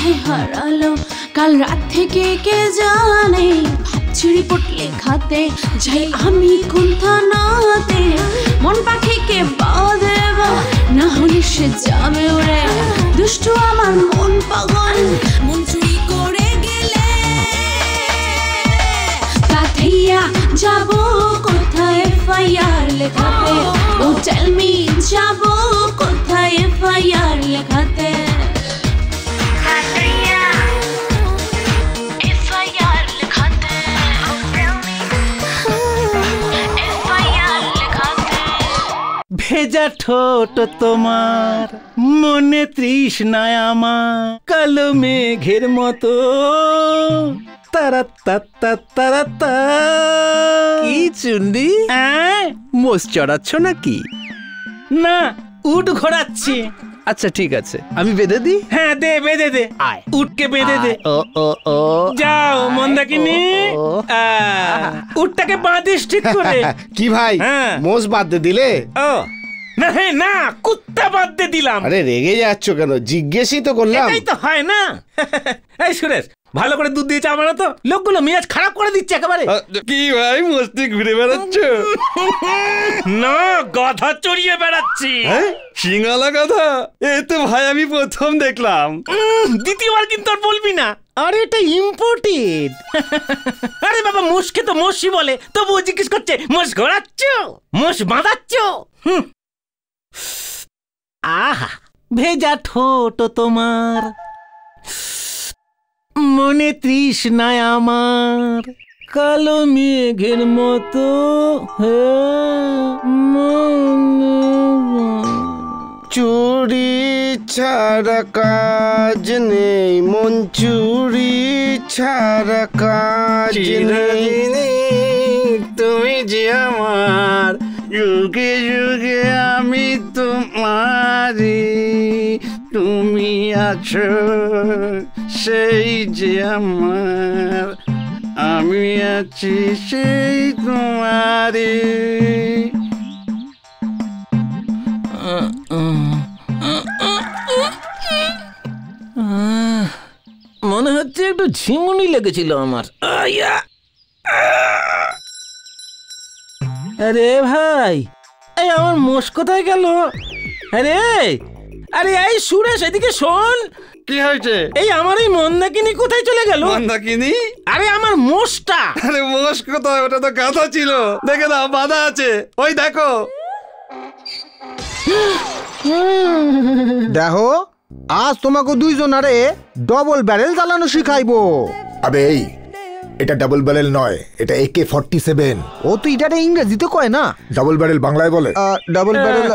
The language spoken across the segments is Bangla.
কোথায় হারালো কাল রাত থেকে কে জানে, ভাবছি রিপোর্ট লেখাতে যাই আমি কোন থানাতে। মন পাখিকে বাঁধব না হলে সে যাবে ওরে, দুষ্টু আমার মন পাগল মন চুরি করে গেলে। কাঠিয়া যাব কোথায় FIR লেখাতে, ও টেল মি যাব কোথায় FIR লেখাতে। ভেজা ঠোঁট তোমার, মনে তৃষ্ণায় আমার, কালো মেঘের মতো তারা। কি চুন্ডি, মোষ চড়াচ্ছ নাকি? না, উট ঘোরাচ্ছি। আচ্ছা ঠিক আছে, আমি বেঁধে দিই। হ্যাঁ দে, বেঁধে দে, উটকে বেঁধে দে। ও যাও মন্দাকিনী, উটটাকে বাঁধিস ঠিক করে। কি ভাই, মোষ বাঁধতে দিলে? ও না, হ্যাঁ না, কুত্তা বাঁধতে দিলাম। আরে রেগে যাচ্ছ কেন? জিজ্ঞেসই তো করলাম। এটাই তো হয় না। এই সুরেশ, ভালো করে দুধ দিয়ে চা বানাও তো, লোকগুলো মেজাজ খারাপ করে দিচ্ছে একেবারে। কি ভাই, মস্তি ঘুরে বেড়াচ্ছ? না, গাধা চড়িয়ে বেড়াচ্ছি। সিঙ্গালা গাধা? এ তো ভাই আমি প্রথম দেখলাম। দ্বিতীয়বার কিন্তু আর বলবি না। আরে এটা ইম্পোর্টেড। আরে বাবা, মোষকে তো মোষই বলে, তবুও জিজ্ঞেস করছে মোষ ঘোরাচ্ছ, মোষ বাঁধাচ্ছ। আহা, ভেজা ঠোঁট তোমার, মনে তৃষ্ণায় আমার, কালো মেঘের মতো। চুরি ছাড়া কাজ নেই মন, চুরি ছাড়া কাজ নেই। তুমি যে আমার, যুগে যুগে আমি তোমারি, তুমি আছো সেই যে আমার, আমি আছি সেই তোমারি। মনে হচ্ছে একটু ঝিমুনি লেগেছিল আমার। আরে ভাই, এই আমার মোষ কোথায় গেল? আরে আরে এই সুরেশ, এদিকে শোন। কি হয়েছে? এই আমার এই মন্দাকিনী কোথায় চলে গেল? মন্দাকিনী? আরে আমার মোষটা। আরে মোষ কোথায়? ওটা তো গাধা ছিল, দেখে দাও বাঁধা আছে, ওই দেখো। দেখো, আজ তোমাকে দুইজনারে ডবল ব্যারেল চালানো শিখাইবো। আবে এই, এটা ডাবল ব্যারেল নয়, এটা AK-47। ও তো এটারে ইংরেজিতে কয় না, ডাবল ব্যারেল বাংলায় বলে। Double barrel.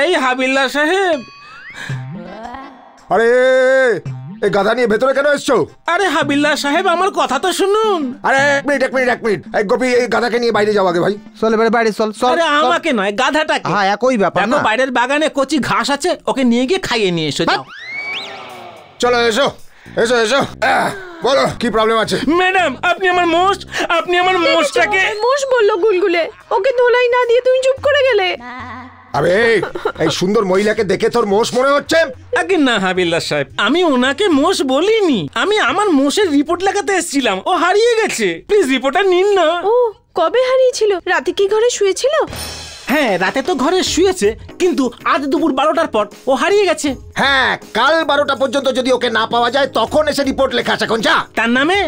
এই হাবিলদার সাহেব। আরে এই গাধা নিয়ে ভেতরে কেন এসছো? আরে হাবিলদার সাহেব, আমার কথা তো শুনুন। আরে এক মিনিট, এই গোপী, এই গাধাকে নিয়ে বাইরে যাও আগে ভাই। চল এবারে বাইরে চল। আরে আমাকে নয়, গাধাটাকে। হ্যাঁ, একই ব্যাপার না? বাইরের বাগানে কচি ঘাস আছে, ওকে নিয়ে গিয়ে খাইয়ে নিয়ে এসো। যাও, চলো এসো এসো এসো। বলো কি প্রবলেম আছে? ম্যাডাম, আপনি আমার মোষটাকে। মোষ বললো গুলগুলে, ওকে ধোলাই না দিয়ে তুমি চুপ করে গেলে। আবে এই সুন্দর মহিলাকে দেখে তোর মোষ মনে হচ্ছে? আগে না হাবিলদার সাহেব, আমি ওনাকে মোষ বলিনি, আমি আমার মোষের রিপোর্ট লেখাতে এসেছিলাম, ও হারিয়ে গেছে। প্লিজ রিপোর্টটা নিন না। ও কবে হারিয়েছিল? রাতে কি ঘরে শুয়েছিল? হ্যাঁ, রাতে তো ঘরে শুয়েছে, কিন্তু আজ দুপুর 12টার পর ও হারিয়ে গেছে। হ্যাঁ, কাল 12টা পর্যন্ত যদি ওকে না পাওয়া যায় তখন এসে রিপোর্ট লেখা। এখন যা। তার নামে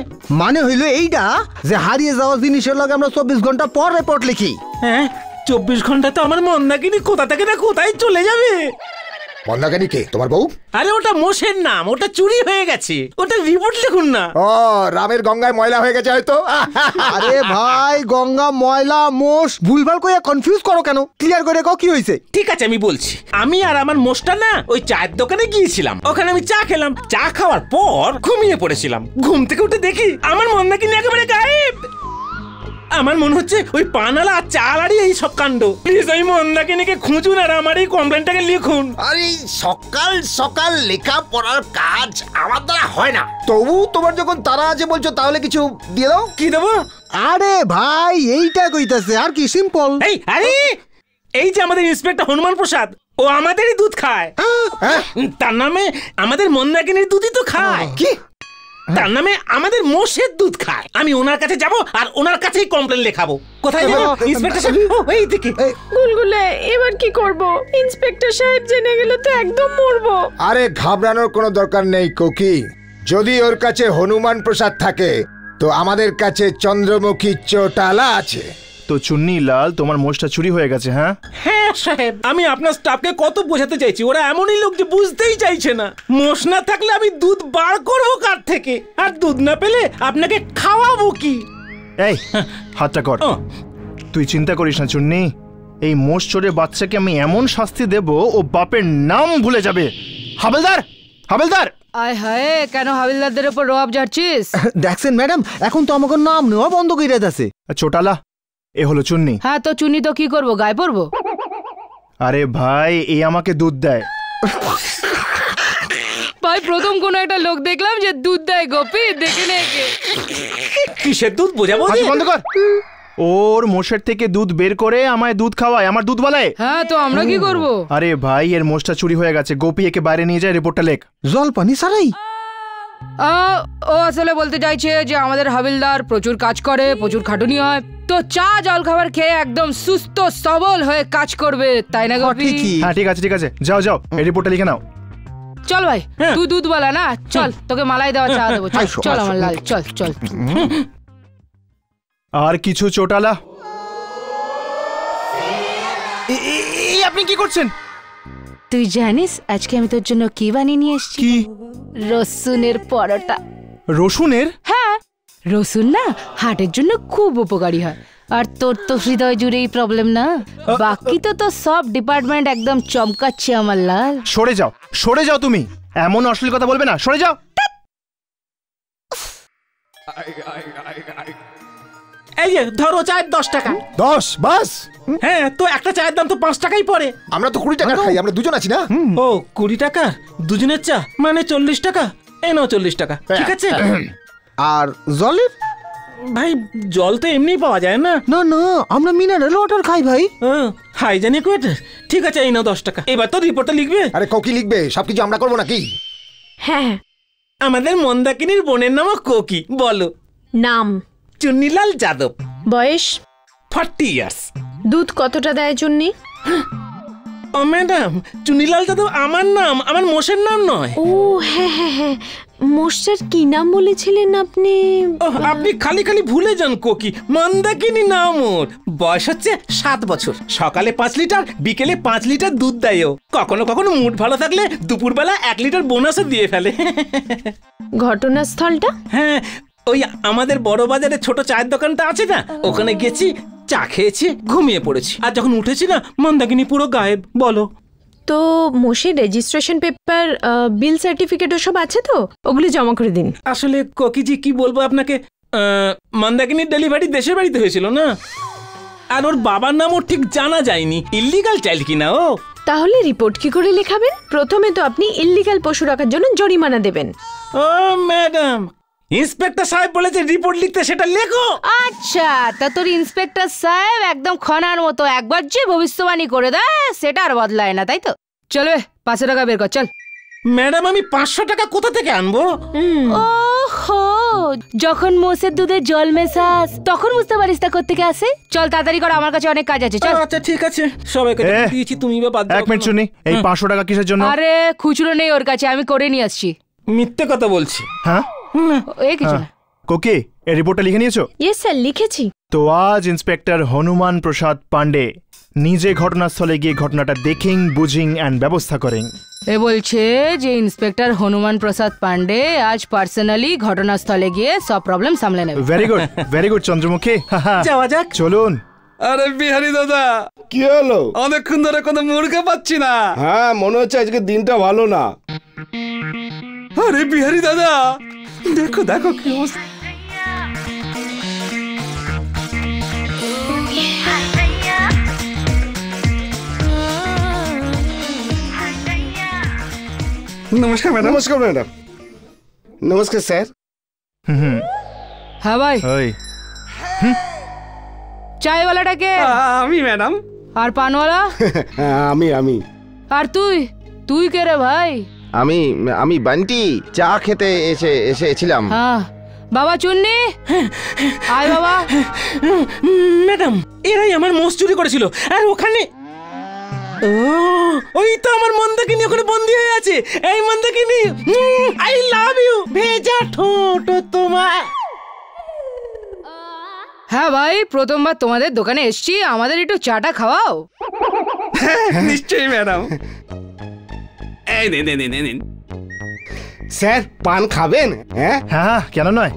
মানে হইল এইটা যে হারিয়ে যাওয়া জিনিসের লগে আমরা 24 ঘন্টা পর রিপোর্ট লিখি। হ্যাঁ, 24 ঘন্টা তো আমার মন্দাকিনী কোথা থেকে না কোথায় চলে যাবে। মন্দাকিনী কে? তোমার বউ? আরে ওটা মোষের নাম, ওটা চুরি হয়ে গেছে, ওটা রিপোর্ট লিখুন না। ও, রামের গঙ্গায় ময়লা হয়ে গেছে হয়তো। আরে ভাই, গঙ্গা, ময়লা, মোষ ভুলভাল কইয়া কনফিউজ করো কেন? ক্লিয়ার করে কও কি হইছে। ঠিক আছে, আমি বলছি। আমি আর আমার মোষটা না ওই চায়ের দোকানে গিয়েছিলাম, ওখানে আমি চা খেলাম, চা খাওয়ার পর ঘুমিয়ে পড়েছিলাম। ঘুম থেকে উঠে দেখি আমার মন্দাকিনী একেবারে গায়েব। আমার মনে হচ্ছে ওই পানালা আর চালারই এই সব কাণ্ড। প্লিজ ওই মন্দাকিনীকে খুঁজুন আর আমার এই কমপ্লেনটাকে লিখুন। আরে সকাল সকাল লেখা পড়ার কাজ আমার দ্বারা হয় না। তবু তোমার যখন তারা আছে বলছো, তাহলে কিছু দিয়ে দাও। কি দেবো? আরে ভাই, এইটা কইতাছে আর কি, সিম্পল। এই যে আমাদের ইন্সপেক্টর হনুমান প্রসাদ, ও আমাদেরই দুধ খায়। তার নামে আমাদের মন্দাকিনীর দুধই তো খায়। কি? তার নামে আমাদের মোষের দুধ খায়। আমি ওনার কাছে যাব আর ওনার কাছেই কমপ্লেন লেখাবো। কোথায় যাবো? ইন্সপেক্টর সাহেব, ও এইদিকে। গুলগুলে এবার কি করব? ইন্সপেক্টর সাহেব জেনে গেলে তো একদম মরবো। আরে ঘাবড়ানোর কোনো দরকার নেই কোকি। যদি ওর কাছে হনুমান প্রসাদ থাকে তো আমাদের কাছে চন্দ্রমুখী চোটালা আছে। তো চুন্নি লাল, তোমার মোষটা চুরি হয়ে গেছে? হ্যাঁ হ্যাঁ সাহেব, আমি আপনার স্টাফকে কত বোঝাতে চাইছি, ওরা এমনই লোক যে বুঝতেই চাইছে না। মোষ না থাকলে আমি দুধ বার করবো কার থেকে? আর দুধ না পেলে আপনাকে খাওয়াবো কি? এই হাতটা কর। তুই চিন্তা করিস না চুন্নি, এই মোষ চোরের বাচ্চাকে আমি এমন শাস্তি দেব ও বাপের নাম ভুলে যাবে। হাবিলদার, হাবিলদার! আয় হায়, কেন হাবিলদারদের উপর রব যাচ্ছিস? দেখছেন ম্যাডাম, এখন তো আমাকে নাম নেওয়া বন্ধ করে দিয়েছে। চোটালা, এ হলো চুন্নি। হ্যাঁ, তো চুন্নি তো কি করবো, গায়ে পড়বো? আরে ভাই, এই আমাকে দুধ দেয়। ভাই, প্রথম কোনো একটা লোক দেখলাম যে দুধ দেয়। গোপী, দেখে নে একে। কিসের দুধ বোঝাবো? বন্ধ কর। ওর মোষের থেকে দুধ বের করে আমায় দুধ খাওয়ায়, আমার দুধ বালায়। হ্যাঁ, তো আমরা কি করবো? আরে ভাই, এর মোষটা চুরি হয়ে গেছে। গোপী একে বাইরে নিয়ে যায়, রিপোর্টটা লেখ। জল পানি সারাই? ও আসলে বলতে চাইছে যে আমাদের হাবিলদার প্রচুর কাজ করে, প্রচুর খাটুনি হয়, তো চা জল খাবার খেয়ে একদম সুস্থ সবল হয়ে কাজ করবে, তাই না গোপী? হ্যাঁ ঠিক আছে, ঠিক আছে, যাও যাও, এই রিপোর্টটা লিখে নাও। চল ভাই, তুই দুধওয়ালা না, চল তোকে মালাই দেওয়া চা দেবো। চল আমার লাল, চল চল। আর কিছু চোটালা? এই আপনি কি করছেন? তুই জানিস আজকে আমি তোর জন্য কি বানিয়ে নিয়ে এসেছি? কি? রসুনের পরোটা। রসুনের? হ্যাঁ, রসুন না হার্টের জন্য খুব উপকারী হয়। আর তোর তো হৃদয় জুড়েই প্রবলেম না, বাকি তো সব ডিপার্টমেন্ট একদম চমকাচ্ছে আমার লাল। সরে যাও, সরে যাও, তুমি এমন অশ্লীল কথা বলবে না, সরে যাও। এই যে ধরো, চায়ের 10 টাকা। 10 বাস? হ্যাঁ, তো একটা চায়ের দাম তো 5 টাকাই পড়ে। আমরা তো 20 টাকা খাই, আমরা দুজন আছি না? ও 20 টাকা দুজনের চা, মানে 40 টাকা। এই নাও 40 টাকা, ঠিক আছে? আর জলের? ভাই, জল তো এমনি পাওয়া যায় না। না না, আমরা মিনারেল ওয়াটার খাই ভাই। Hygienic water. ঠিক আছে, এই নাও 10 টাকা। এবার তো রিপোর্টটা লিখবে। আরে কোকি লিখবে, সবকিছু আমরা করবো নাকি? হ্যাঁ। আমাদের মন্দাকিনীর বোনের নামও কোকি। বলো নাম? চুন্নিলাল যাদব। বয়স? 40 ইয়ার্স। দুধ কতটা দেয় চুন্নি? ও ম্যাডাম, চুন্নিলাল যাদব আমার নাম, আমার মোষের নাম নয়। ও হ্যাঁ হ্যাঁ হ্যাঁ, মোষটার কি নাম বলেছিলেন আপনি? আপনি খালি খালি ভুলে যান কোকি। মন্দাকিনী নাম ওর। বয়স হচ্ছে 7 বছর। সকালে 5 লিটার, বিকেলে 5 লিটার দুধ দেয় ও। কখনো কখনো মুড ভালো থাকলে দুপুরবেলা 1 লিটার বোনাসও দিয়ে ফেলে। ঘটনাস্থলটা? হ্যাঁ, ওই আমাদের বড় বাজারে ছোট চায়ের দোকানটা আছে না, ওখানে গেছি, চা খেয়েছি, ঘুমিয়ে পড়েছি। আর যখন উঠেছি না, মন্দাকিনী পুরো গায়েব। বলো। তো মোষের রেজিস্ট্রেশন পেপার, বিল সার্টিফিকেট ওসব আছে তো? ওগুলো জমা করে দিন। আসলে কোকিজি, কি বলবো আপনাকে, মন্দাকিনীর ডেলিভারি দেশের বাড়িতে হয়েছিল না, আর ওর বাবার নামও ঠিক জানা যায়নি। ইল্লিগাল চাইল্ড কিনা ও। তাহলে রিপোর্ট কি করে লেখাবেন? প্রথমে তো আপনি ইল্লিগাল পশু রাখার জন্য জরিমানা দেবেন। ও ম্যাডাম, ইন্সপেক্টর সাহেব বলেছে রিপোর্ট লিখতে, সেটা লেখো। আচ্ছা, তা তোর ইন্সপেক্টর সাহেব একদম খনার মতো একবার যে ভবিষ্যবাণী করে দেয় সেটা আর বদলায় না, তাই তো? চলবে, 500 টাকা বের কর, চল। ম্যাডাম, আমি 500 টাকা কোথা থেকে আনবো? ওহো, যখন মোষের দুধে জল মেশাস তখন বুঝতে পারিস তা কোত্থেকে আসে। চল তাড়াতাড়ি কর, আমার কাছে অনেক কাজ আছে, চল। আচ্ছা ঠিক আছে, সবাইকে দিয়েছি, তুমি বা বাদ দাও। 1 মিনিট শুনি, এই 500 টাকা কিসের জন্য? আরে খুচরো নেই ওর কাছে, আমি করে নিয়ে আসছি। মিথ্যে কথা বলছি। হ্যাঁ, এই কিছু না। কোকি, এই রিপোর্টটা লিখে নিয়েছো? ইয়েস স্যার, লিখেছি। তো আজ ইন্সপেক্টর হনুমান প্রসাদ পান্ডে নিজে ঘটনাস্থলে গিয়ে ঘটনাটা দেখেন, বুঝিং এন্ড ব্যবস্থা করেন। এ বলছে যে ইন্সপেক্টর হনুমান প্রসাদ পান্ডে আজ পার্সোনালি ঘটনাস্থলে গিয়ে সব প্রবলেম সামলে নেবে। Very good Chandramukhi. যাওয়া যাক, চলুন। আরে বিহারি দাদা, কি হলো? অনেকক্ষণ ধরে কোনো মুরগা পাচ্ছি না। হ্যাঁ, মনে হচ্ছে আজকে দিনটা ভালো না। আরে বিহারি দাদা, দেখো দেখো কি অবস্থা। নমস্কার ম্যাডাম। নমস্কার ম্যাডাম। নমস্কার স্যার। হ্যাঁ ভাই, ওই চায়ওয়ালাটাকে? আমি ম্যাডাম। আর পানওয়ালা? আমি আর তুই তুই কে রে ভাই? আমি বান্টি, চা খেতে এসেছিলাম। হ্যাঁ বাবা চুন্নি, আয় বাবা। ম্যাডাম, এরাই আমার মোষ চুরি করেছিল। আর ওখানে ওই তো আমার মন্দাকিনী ওখানে বন্দি হয়ে আছে। এই মন্দাকিনী, আই লাভ ইউ। ভেজা ঠোঁট তোমার। হ্যাঁ ভাই, প্রথমবার তোমাদের দোকানে এসছি, আমাদের একটু চাটা খাওয়াও। নিশ্চয়ই ম্যাডাম। এই নিন। স্যার পান খাবেন? হ্যাঁ হ্যাঁ, কেন নয়।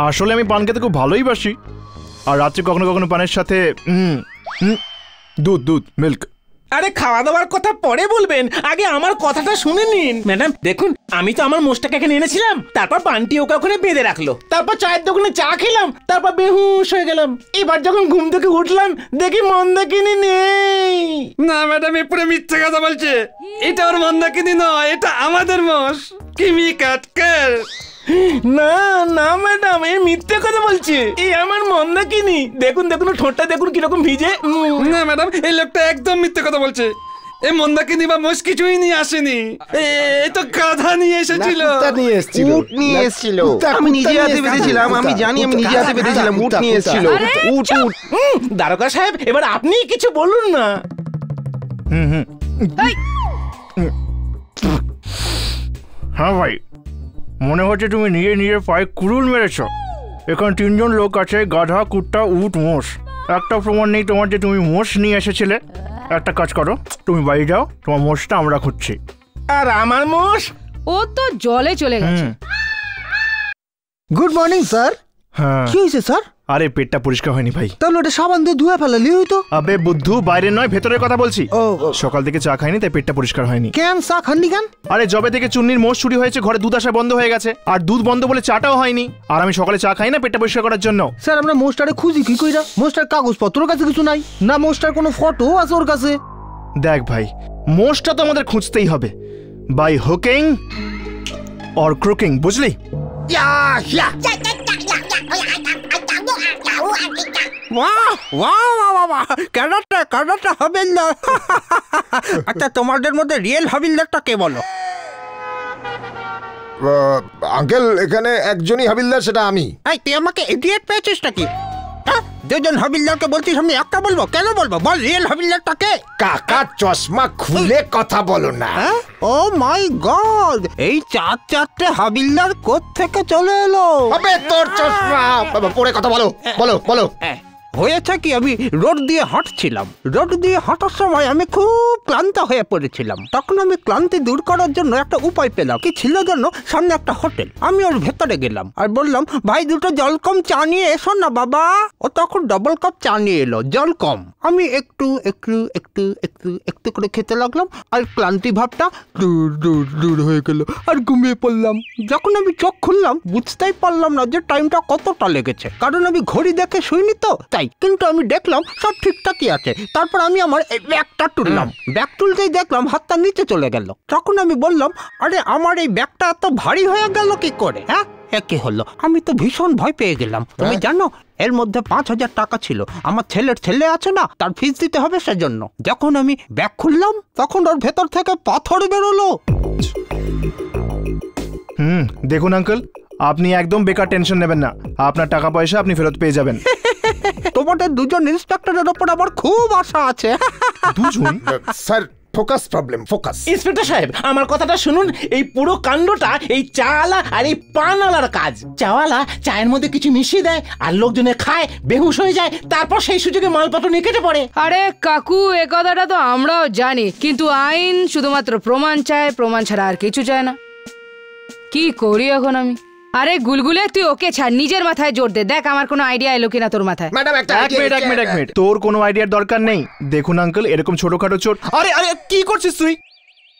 আসলে আমি পান খেতে খুব ভালোই বাসি। আর রাত্রে কখনো কখনো পানের সাথে দুধ মিল্ক। আরে খাওয়া দাওয়ার কথা পরে বলবেন, আগে আমার কথাটা শুনে নিন। ম্যাডাম দেখুন, আমি তো আমার মোষটাকে এখানে এনেছিলাম, তারপর বান্টি ওকে ওখানে বেঁধে রাখলো, তারপর চায়ের দোকানে চা খেলাম, তারপর বেহুশ হয়ে গেলাম। এবার যখন ঘুম থেকে উঠলাম দেখি মন্দাকিনী নেই। না ম্যাডাম, এ পুরো মিথ্যে কথা বলছে। এটা ওর মন্দাকিনী নয়, এটা আমাদের মোষ কিমি কাটকার। না না ম্যাডাম, এই মিথ্যে কথা বলছে। এই আমার মন্দাকিনী। দেখুন ঠোঁটটা দেখুন কিরকম ভিজে। না ম্যাডাম, এই লোকটা একদম মিথ্যে কথা বলছে। এই মন্দাকিনী বা মোষ কিছুই নিয়ে আসেনি। এই তো গাধা নিয়ে এসেছিল। উট নিয়ে এসেছিল। আমি নিজে হাতে বেঁধেছিলাম। আমি জানি, আমি নিজে হাতে বেঁধেছিলাম। উট নিয়ে এসেছিল। উট। দারোগা সাহেব, এবার আপনি কিছু বলুন না। হ্যাঁ ভাই, মনে হচ্ছে তুমি নিজের পায়ে কুড়ুল মেরেছ। এখানে 3 জন লোক আছে, গাধা, কুত্তা, উট, মোষ। একটা প্রমাণ নেই তোমার যে তুমি মোষ নিয়ে এসেছিলে। একটা কাজ করো, তুমি বাড়ি যাও, তোমার মোষটা আমরা খুঁজছি। আর আমার মোষ? ও তো জলে চলে গেছে। Good morning sir. হ্যাঁ, কি হয়েছে স্যার? আরে পেটটা পরিষ্কার হয়নি ভাই। তাহলে ওটা সাবান দিয়ে ধুয়ে ফেলালি হইতো। আবে বুদ্ধু, বাইরে নয় ভেতরের কথা বলছি। সকাল থেকে চা খাইনি, তাই পেটটা পরিষ্কার হয়নি। কেন চা খাননি কেন? আরে জবে থেকে চুন্নির মোষ চুরি হয়েছে, ঘরে দুধ আসা বন্ধ হয়ে গেছে। আর দুধ বন্ধ বলে চাটাও হয়নি। আর আমি সকালে চা খাই না পেটটা পরিষ্কার করার জন্য। স্যার, আমরা মোষটারে খুঁজি কি কইরা? মোষটার কাগজপত্র কাছে কিছু নাই না, মোষটার কোনো ফটো আছে ওর কাছে? দেখ ভাই, মোষটা তো আমাদের খুঁজতেই হবে, বাই হুকিং অর ক্রুকিং, বুঝলি? কানাটা হাবিলদার। আচ্ছা, তোমাদের মধ্যে রিয়েল হাবিলদারটা কে বলো? আঙ্কেল, এখানে একজনই হাবিলদার, সেটা আমি। এই তুই আমাকে ইডিয়েট পেয়েছিস নাকি? দুজন হাবিলদারকে বলছিস, আমি একটা বলবো? কেন বলবো? বল রিয়েল হাবিলদারটা কে? কাকা, চশমা খুলে কথা বলো না। ও মাই গড, এই 4 হাবিলদার কোত্থেকে চলে এলো? আবে তোর চশমা পরে কথা বলো। বলো। হয়েছে কি, আমি রোড দিয়ে হাঁটছিলাম। রোড দিয়ে হাঁটার সময় আমি খুব ক্লান্ত হয়ে পড়েছিলাম। তখন আমি ক্লান্তি দূর করার জন্য একটা উপায় পেলাম। কি ছিল জন্য? সামনে একটা হোটেল। আমি ওর ভেতরে গেলাম আর বললাম, ভাই 2টো জল কম চা নিয়ে এসো না বাবা। ও তখন ডবল কাপ চা নিয়ে এলো, জল কম। আমি একটু করে খেতে লাগলাম আর ক্লান্তি ভাবটা দূর হয়ে গেল আর ঘুমিয়ে পড়লাম। যখন আমি চোখ খুললাম বুঝতেই পারলাম না যে টাইমটা কতটা লেগেছে, কারণ আমি ঘড়ি দেখে শুইনি তো তাই। কিন্তু আমি দেখলাম সব ঠিকঠাকই আছে। তারপর আমি আমার ব্যাগটা তুললাম। ব্যাগ তুলতেই দেখলাম হাতটা নিচে চলে গেল। তখন আমি বললাম, আরে আমার এই ব্যাগটা এত ভারী হয়ে গেল কি করে? হ্যাঁ, কি হলো? আমি তো ভীষণ ভয় পেয়ে গেলাম। তুমি জানো, এর মধ্যে 5000 টাকা ছিল। আমার ছেলে আছে না, তার ফিস দিতে হবে সেজন্য। যখন আমি ব্যাগ খুললাম তখন ওর ভেতর থেকে পাথর বেরোলো। দেখুন আঙ্কেল, আপনি একদম বেকার টেনশন নেবেন না। আপনার টাকা পয়সা আপনি ফেরত পেয়ে যাবেন। তোমাদের 2জন ইন্সপেক্টরের উপর আমার খুব আশা আছে। 2জন? Sir, focus problem, focus. Inspector সাহেব, আমার কথাটা শুনুন। এই পুরো কাণ্ডটা এই চাওয়ালা আর এই পানওয়ালার কাজ। চাওয়ালা চায়ের মধ্যে কিছু মিশিয়ে দেয় আর লোকজনে খায়, বেহুশ হয়ে যায়, তারপর সেই সুযোগে মালপত্র নিয়ে কেটে পড়ে। আরে কাকু, এ কথাটা তো আমরাও জানি, কিন্তু আইন শুধুমাত্র প্রমাণ চায়, প্রমাণ ছাড়া আর কিছু চায় না। কি করি এখন আমি? আরে গুলগুলে, তুই ওকে ছাড়, নিজের মাথায় জোর দে। দেখ আমার কোনো আইডিয়া এলো কিনা তোর মাথায়। ম্যাডাম, এক মিনিট। তোর কোনো আইডিয়ার দরকার নেই। দেখুন আঙ্কেল, এরকম ছোটখাটো চোর। আরে কি করছিস তুই?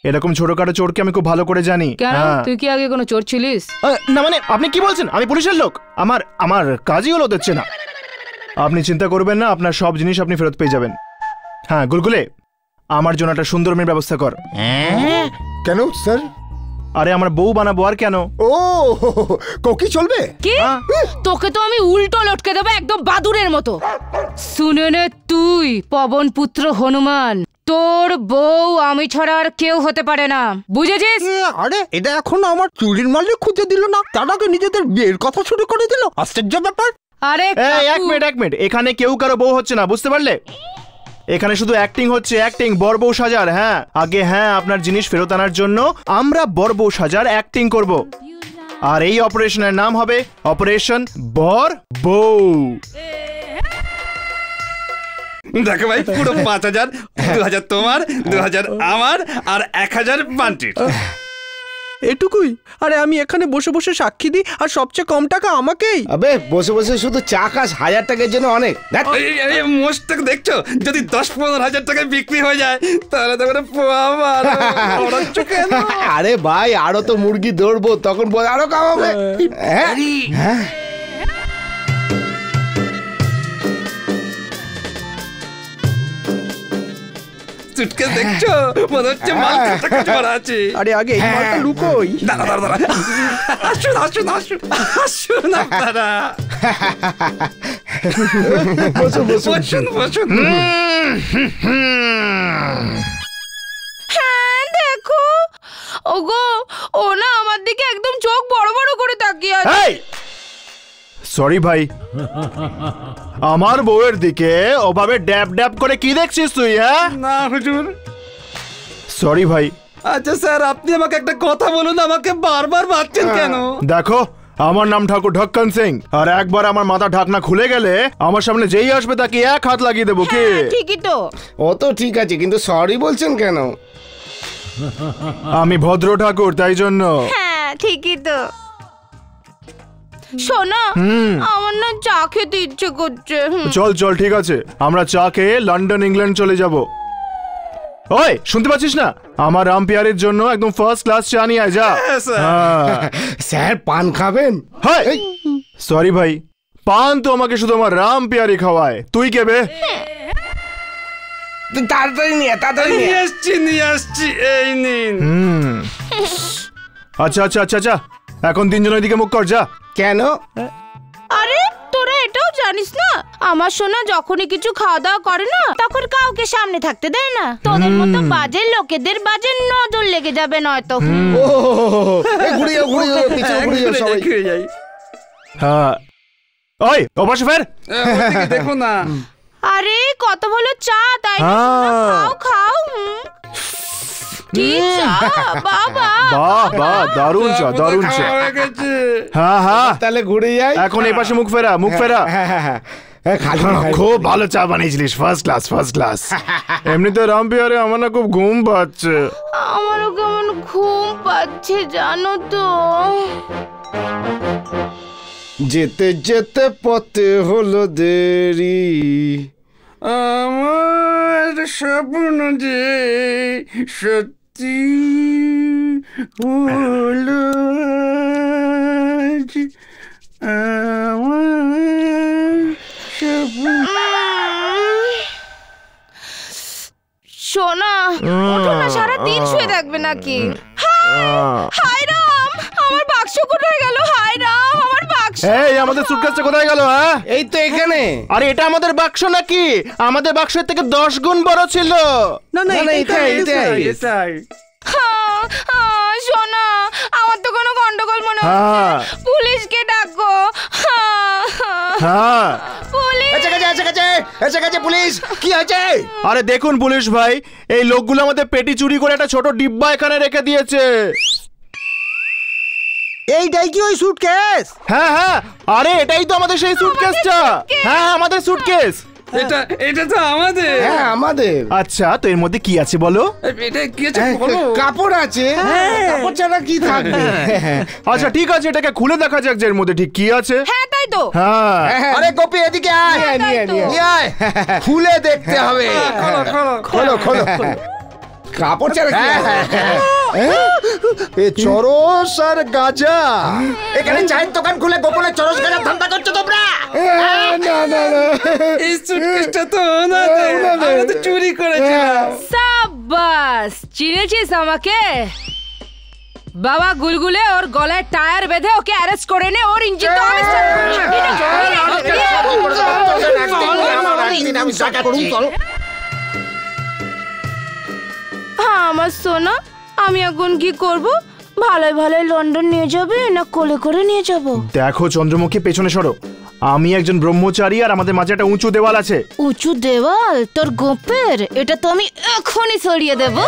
এরকম ছোটখাটো চোরকে আমি খুব ভালো করে জানি। কেন, তুই কি আগে কোনো চোর ছিলিস? না মানে, আপনি কি বলছেন? আমি পুলিশের লোক। আমার কাজই হলো দিচ্ছে না। আপনি চিন্তা করবেন না, আপনার সব জিনিস আপনি ফেরত পেয়ে যাবেন। হ্যাঁ গুলগুলে, আমার জন্য একটা সুন্দর মেয়ের ব্যবস্থা কর। কেন স্যার? আরে আমার বউ বানাবো আর কেন। ও কোকি চলবে কি? তোকে তো আমি উল্টো লটকে দেবো একদম বাদুড়ের মতো। শুনে নে তুই পবন পুত্র হনুমান, তোর বউ আমি ছাড়া আর কেউ হতে পারে না, বুঝেছিস? আরে এটা এখন আমার চুরির মালিক খুঁজে দিল না, তার আগে নিজেদের বিয়ের কথা শুরু করে দিল, আশ্চর্য ব্যাপার। আরে এক মিনিট, এখানে কেউ কারো বউ হচ্ছে না, বুঝতে পারলে? এখানে শুধু অ্যাক্টিং হচ্ছে, অ্যাক্টিং। বর বউ সাজার, হ্যাঁ আগে হ্যাঁ আপনার জিনিস ফেরত আনার জন্য আমরা বর বউ সাজার অ্যাক্টিং করব, আর এই অপারেশনের নাম হবে অপারেশন বর বউ। দেখো ভাই, পুরো ৫,০০০, ২,০০০ তোমার, ২,০০০ আমার, আর ১,০০০ বান্টির। এটুকুই? আরে আমি এখানে বসে বসে সাক্ষী দিই, আর সবচেয়ে কম টাকা আমাকেই। আবে বসে বসে শুধু চা খাস, ১,০০০ টাকার জন্য অনেক। মোষটাকে দেখছো, যদি ১০-১৫,০০০ টাকায় বিক্রি হয়ে যায় তাহলে তো আরে ভাই, আরো তো মুরগি ধরবো, তখন আরো কামাবে। হ্যাঁ সুটকেস দেখছো, মনে হচ্ছে মাল কাছাকাছি ভরা আছে। আরে আগে এই মালটা লুকোই। দাঁড়া, আসুন আপনারা, বসুন। হ্যাঁ দেখো, ওগো ও না আমার দিকে একদম চোখ বড় বড় করে তাকিয়ে আছে। সরি ভাই, আমার বউয়ের দিকে ওভাবে ড্যাব ড্যাব করে কি দেখছিস তুই? হ্যাঁ না হুজুর, সরি ভাই। আচ্ছা স্যার, আপনি আমাকে একটা কথা বলুন, আমাকে বারবার বাঁচছেন কেন? দেখো, আমার নাম ঠাকুর ঢক্কন সিং, আর একবার আমার মাথা ঢাকনা খুলে গেলে আমার সামনে যেই আসবে তাকে এক হাত লাগিয়ে দেবো। কি? ঠিকই তো। ও তো ঠিক আছে, কিন্তু সরি বলছেন কেন? আমি ভদ্র ঠাকুর, তাই জন্য। হ্যাঁ ঠিকই তো। শোনো, আমার না চা খেতে ইচ্ছে করছে। চল ঠিক আছে, আমরা চা খেয়ে লন্ডন ইংল্যান্ড চলে যাব। ওই শুনতে পাচ্ছিস না? আমার রামপিয়ারের জন্য একদম ফার্স্ট ক্লাস চা নিয়ে আয়, যা। স্যার পান খাবেন? সরি ভাই, পান তো আমাকে শুধু আমার রামপিয়ারি খাওয়ায়। তুই কে বে? তাড়াতাড়ি নিয়ে আসছি, এই নিন। আচ্ছা, এখন তিনজন ওইদিকে মুখ কর, যা। কেন? আরে তোরা এটাও জানিস না, আমার সোনা যখনই কিছু খাওয়া দাওয়া করে না, তখন কাউকে সামনে থাকতে দেয় না। তোদের মতো বাজে লোকেদের বাজে নজর লেগে যাবে নয়তো। ঘুরিয়ে সবাই যাই। হ্যাঁ, ওই ওপাশে ফের। দেখো না। আরে কত ভালো চা, তাই না? খাও। বাহ, দারুণ চা। হ্যাঁ, তাহলে ঘুরে যাই। এখন এই পাশে মুখ ফেরা। খুব ভালো চা বানিয়েছিলিস, ফার্স্ট ক্লাস। এমনিতে রামপিয়ারে আমার না খুব ঘুম পাচ্ছে। আমারও কেমন ঘুম পাচ্ছে জানো তো। যেতে যেতে পথে হলো দেরি, আমার স্বপ্ন যে সত্যি হলো, সোনা ওঠো না, সারা দিন শুয়ে থাকবে নাকি? হায় রাম, আমার বাক্স কোথায় গেল? হায় রাম, আমার বাক্স। এই আমাদের সুটকেসটা কোথায় গেল? হ্যাঁ এই তো এখানে। আরে এটা আমাদের বাক্স নাকি? আমাদের বাক্সের থেকে 10 গুণ বড় ছিল। না এটাই। সোনা, আমার তো কোনো গন্ডগোল মনে হচ্ছে, পুলিশকে ডাকো। পুলিশ কি হয়েছে? আরে দেখুন পুলিশ ভাই, এই লোকগুলো আমাদের পেটি চুরি করে একটা ছোট ডিব্বা এখানে রেখে দিয়েছে। এইটাই কি ওই সুটকেস? হ্যাঁ, আরে এটাই তো আমাদের সেই সুটকেসটা। হ্যাঁ, আমাদের সুটকেস। এটা তো আমাদের। হ্যাঁ আমাদের। আচ্ছা, তো এর মধ্যে কি আছে বলো? এটা কি আছে বলো? কাপড় আছে। কাপড় ছাড়া কি থাকবে? আচ্ছা ঠিক আছে, এটাকে খুলে দেখা যাক যে এর মধ্যে ঠিক কি আছে। হ্যাঁ তাই তো। হ্যাঁ, আরে গোপী এদিকে আয়, নিয়ে আয়, খুলে দেখতে হবে। খোলো। কাপড় ছাড়া কি? এ চরস আর গাঁজা। এখানে চায়ের দোকান খুলে গোপনে চরস গাঁজার ধান্দা করছো তোমরা? না, এই সুটকেসটা তো ওনাদের, আমরা তো চুরি করেছিলাম। সাবাস, চিনেছিস আমাকে? বাবা গুলগুলে ওর গলায় টায়ার বেঁধে ওকে অ্যারেস্ট করে নে, ওর ইঞ্জিন তো আমি হ্যাঁ আমার সোনা, আমি এখন কি করব? ভালোই ভালোই লন্ডন নিয়ে যাবে না কোলে করে নিয়ে যাব? দেখো চন্দ্রমুখী, পেছনে সরো। আমি একজন ব্রহ্মচারী আর আমাদের মাঝে একটা উঁচু দেওয়াল আছে। উঁচু দেওয়াল? তোর গোপের? এটা তো আমি এখনই সরিয়ে দেবো।